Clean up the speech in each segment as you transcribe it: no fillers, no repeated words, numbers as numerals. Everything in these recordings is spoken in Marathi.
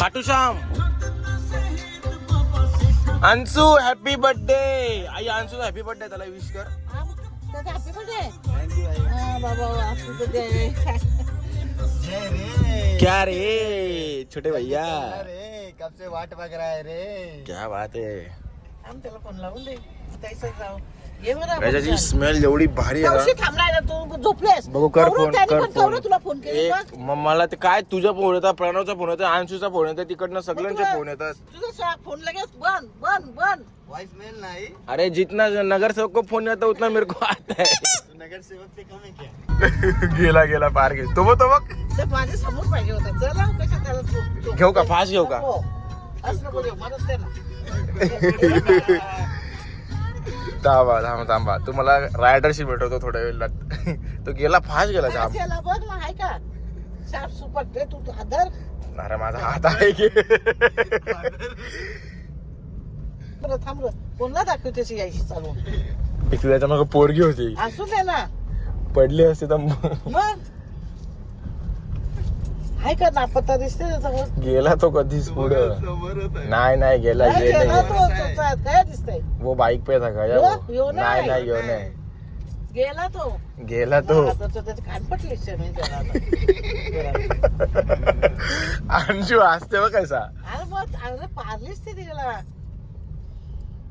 खाटू श्याम. Anshu happy birthday. आई अंशू हॅपी बर्थडे. त्याला विश कर. हॅपी बर्थडे बाबा. क्या रे छोटे भैया. कब से वाट बघ रहा है रे. क्या बात है. आम त्याला फोन लावून दे. त्याचं जाऊ ये बरं. त्याची स्मेल एवढी भारी आहे ना. थांबलाय तू झोपलेस. बघू कर फोन कर फोन. तुला फोन केला. मला ते काय तुझा फोन येतात, प्रणवचा फोन येतो, अंशूचा फोन येतो, तिकडनं सगळ्यांचे फोन येतात. तुझा फोन लगेच बंद बंद बंद. वॉइस मेल नहीं. अरे जितना नगर सेवक को फोन आता उतना मेरे को आता है. नगर सेवक से कम है क्या. गेला गेला पार गेला. तो बघ ते माझ्या समोर पाहिजे होता. चला कशा त्याला घेऊ का फास्ट घेऊ का. असं नको देऊ मदत दे ना. थांबा तुम्हाला रायडरशी भेटवतो थोड्या वेळ. तो गेला फास्ट गेला जाम. त्याला बघ ना आहे का शार्प सुपर दे तू आदर. अरे माझा हात आहे की. बरं थांब कोणला दाखवतेची यायची चालू. त्याच्या मग पोरगी होती. असू दे ना. पडली असते तर मग आहे का नापत्ता दिसते त्याच्यावर. गेला तो कधीच पुढं. नाही गेला. काय दिसतंय. वो बाइक पे था का यो नाही यो नाही. गेला तो त्याची कान पटली. अंशू हसते बघ कैसा. अरे मग अरे पारलीच ते तिला.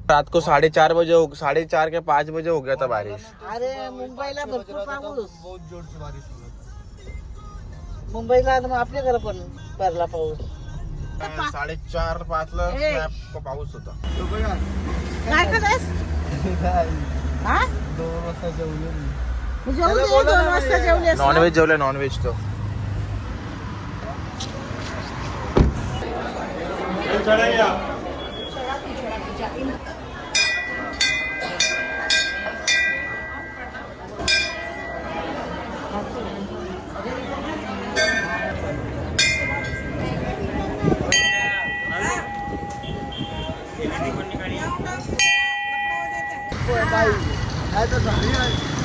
रात को 4:30 के 5 बजे हो गया था बारिश. अरे मुंबईला भरपूर पाऊस. बहुत जोर से बारिश हुआ. मुंबईला मग आपल्या घरा पण पडला पाऊस. 4:30-5 ला पाऊस होता. काय करायस. हा 2 वाजता जेवलो मी. जेवले 2 वाजता जेवले. नॉनव्हेज जेवले. नॉनव्हेज तो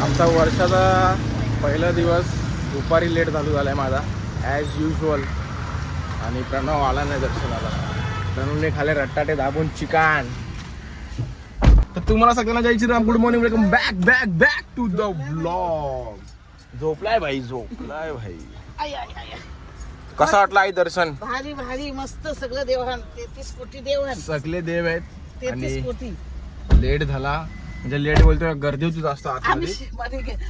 आमचा वर्षाचा पहिला दिवस दुपारी लेट चालू झालाय माझा ॲज युजल. आणि प्रणव आला नाही दर्शनाला. प्रणवने खाले रट्टाटे दाबून चिकन. तर तुम्हाला सगळ्यांना जायची राम. Good morning. Welcome back to the vlog. झोपलाय भाई. कसा वाटला आई दर्शन. भारी भारी मस्त सगळं देवान. 33 कोटी देवान. सगळे देव आहेत. 33 कोटी. लेट झाला म्हणजे लेट बोलतोय गर्दी होती जास्त आतमध्ये.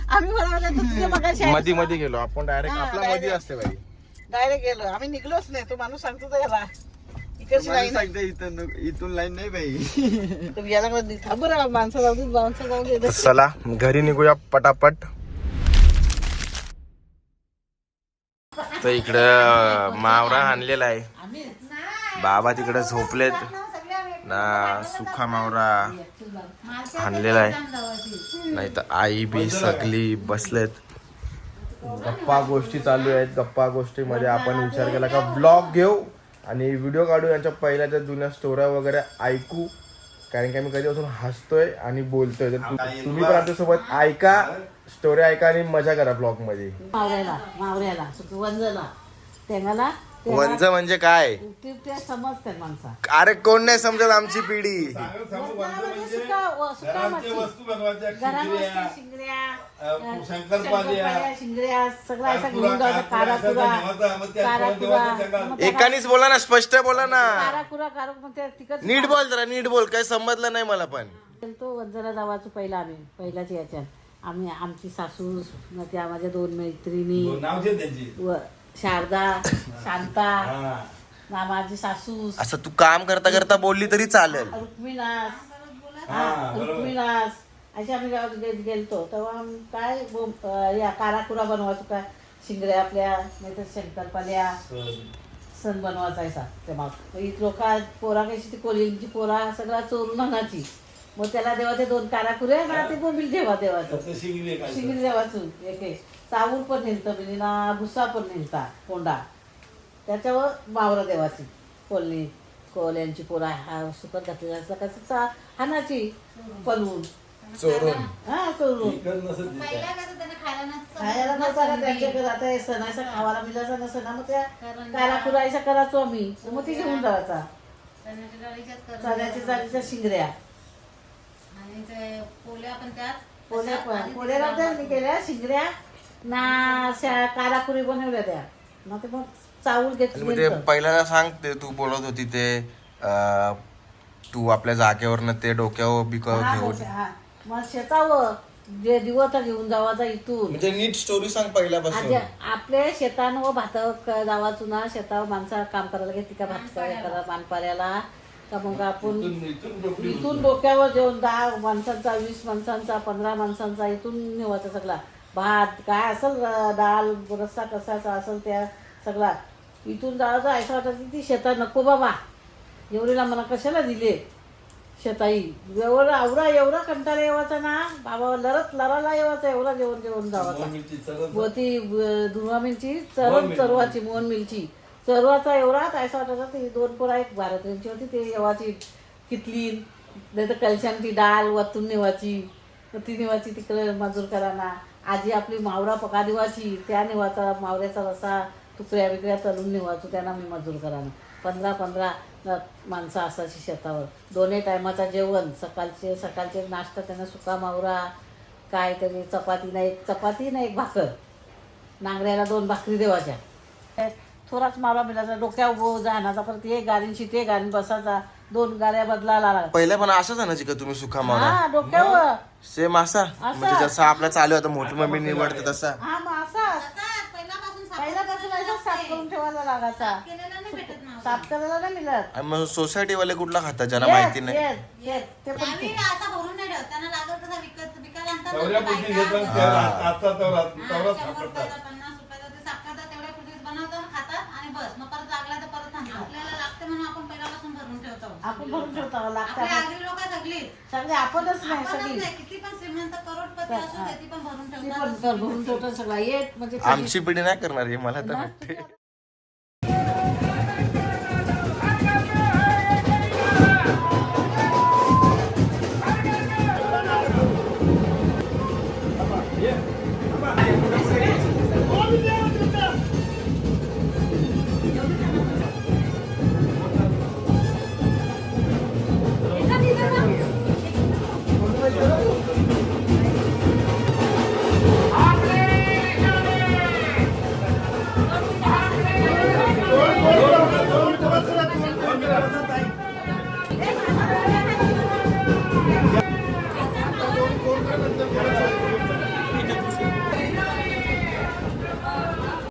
आम्ही मध्ये गेलो आपण डायरेक्ट. आपला मध्ये असते भाई. डायरेक्ट गेलो. आम्ही निघलोच नाही. तो माणूस सांगतो त्याला इकडची लाईन इथून लाईन नाही बाई. याला बरं माणसं जाऊ दे. चला घरी निघूया पटापट. तर इकडं मावरा आणलेला आहे. बाबा तिकडे झोपलेत ना. सुखा मावरा आणलेला आहे. नाही तर आई बी सगळी बसलेत. गप्पा गोष्टी चालू आहेत. गप्पा गोष्टीमध्ये आपण विचार केला का ब्लॉग घेऊ आणि व्हिडिओ काढू. यांच्या पहिल्या त्या जुन्या स्टोऱ्या वगैरे ऐकू. कारण की आम्ही कधीपासून हसतोय आणि बोलतोय. तर तुम्ही पण आमच्यासोबत ऐका, स्टोरी ऐका आणि मजा करा ब्लॉग मध्ये. मावऱ्याला वंजला त्यांना वंज म्हणजे काय ते समजतात माणसा. अरे कोण नाही समजत आमची पिढी. एकानीच बोला ना. स्पष्ट बोला ना. नीट बोल जरा. नीट बोल. काही समजलं नाही मला पण. तो वंजला जावाचं पहिला आम्ही पहिल्याच याच्यात आम्ही आमची सासू त्या माझ्या 2 मैत्रिणी शारदा शांता ना माझी सासू. असं तू काम करता करता बोलली तरी चालेल. रुक्मिणास अशी आम्ही गेलतो तेव्हा काय या काराकुरा बनवायचो काय. शिंगड्या आपल्या नाहीतर शंकरपाल्या सण बनवायचा. तेव्हा लोक पोरा कशी ती कोलिंची पोरा सगळा चोरून आणायची. मग त्याला देवाचे 2 काराकुरे ना ते बोंबील देवाचं शिंगरी देवाचं. एक चावूर पण नेलतं म्हणजे ना. भुसा पण नेलता कोंडा. त्याच्यावर मावरा देवाची कोल्यांची पोरा सुकत घातलेला असला कसं हानाची पलवून चोरून हा करून पहिला कसं त्यांना खायला नसतं. खायला नव्हता त्यांच्या घरात आता हे सणाचा खावाला मिळायचा नसतं ना, मग त्या काला कुरायचा करायचो आम्ही, मग ती घेऊन जायचा चण्याच्या डाळीच्याच करतो. चण्याच्या जाळीच्या शिंगऱ्या आणि ते पोल्या पण त्याच पोळ्या नव्हत्या मी केल्या शिंगऱ्या ना काराकुरी बनवल्या त्या मग ते मग चावूल आणि मग ते घेतली पहिल्यांदा सांग ते तू बोलत होती ते तू आपल्या जागेवरनं ते डोक्यावर बिकव घेऊन मग शेतावर जे दिवस घेऊन जावाचा इथून म्हणजे नीट स्टोरी सांग पहिल्यापासून. आज आपल्या शेतानं भात जावाचो ना शेतावर माणसा काम करायला घेते का भात करा मानपाऱ्याला का मग आपण इथून डोक्यावर जेवण 10 माणसांचा 20 माणसांचा 15 माणसांचा इथून नेवायचा सगळा भात काय असेल डाळ रस्सा कसाचा असेल त्या सगळा इथून जायचं असं वाटायचं ती शेता नको बाबा एवढीला मला कशाला दिले शेताई एवढा कंटाळा येवायचा ना बाबा लराला येवायचा एवढा जेवण जावाचा व ती दुर्वा मिरची चरवाची मोहन मिरची चरवाचा एवढाच असं वाटायचा ती 2 पोरा एक भारतीयांची होती ते येवाची कितली नाही तर कलशान ती डाळ वतून नेवाची ती नेवाची तिकडे मजूर कराना आजी आपली मावरा पका देवाची त्या नेवाचा मावऱ्याचा रसा तुकड्या बिकड्या तळून नेवायचो त्यांना मी मजूर कराना 15 माणसं असायची शेतावर 2 टायमाचा जेवण सकाळचे नाश्ता त्यांना सुका मावरा काय तरी चपाती ना एक भाकर नांगऱ्याला 2 भाकरी देवाच्या थोडाच मावरा मिळायचा डोक्यावर उभं जाण्याचा परत एक गाडींशी ते गाडीन बसायचा 2 गाड्या बदलायला लागला पहिल्या पण असंच आणायची का तुम्ही सुखा मावरा हा डोक्यावर सेम असा म्हणजे जसा आपला चालू होता मोठी मम्मी निवडते तसा हा मग असाच तसाच पहिल्यापासून पहिल्यापासून असं साफ करून ठेवायला लागायचा केलेला नाही भेटत ना. साफ करायला नाही मिळत आणि मग सोसायटी वाले कुठला खातात ज्यांना माहिती नाही ते पण त्यावेळी असा भरून नाही ठेवत. त्यांना लागत तसा विकायला आणतात ना तेवढ्या बायका. पुरती घेतात त्या आता तेवढा 100 रुपयाला 50 रुपयाला ते साफ करतात तेवढ्या पुरतीच बनवतात खातात आणि बस मग परत लागला तर परत आणतात. आपल्याला लागते म्हणून आपण पहिल्यापासून भरून ठेवतो. आपण भरून ठेवतो आपली लागतात आगरी लोक सगळी सगळे आपणच नाही आपणच सगळी नाही किती पण श्रीमंत करोडपती असू दे ती पण भरून ती ठेवतात. पण भरून ठेवतो सगळा एक म्हणजे आमची पिढी नाही करणार हे मला तर वाटते.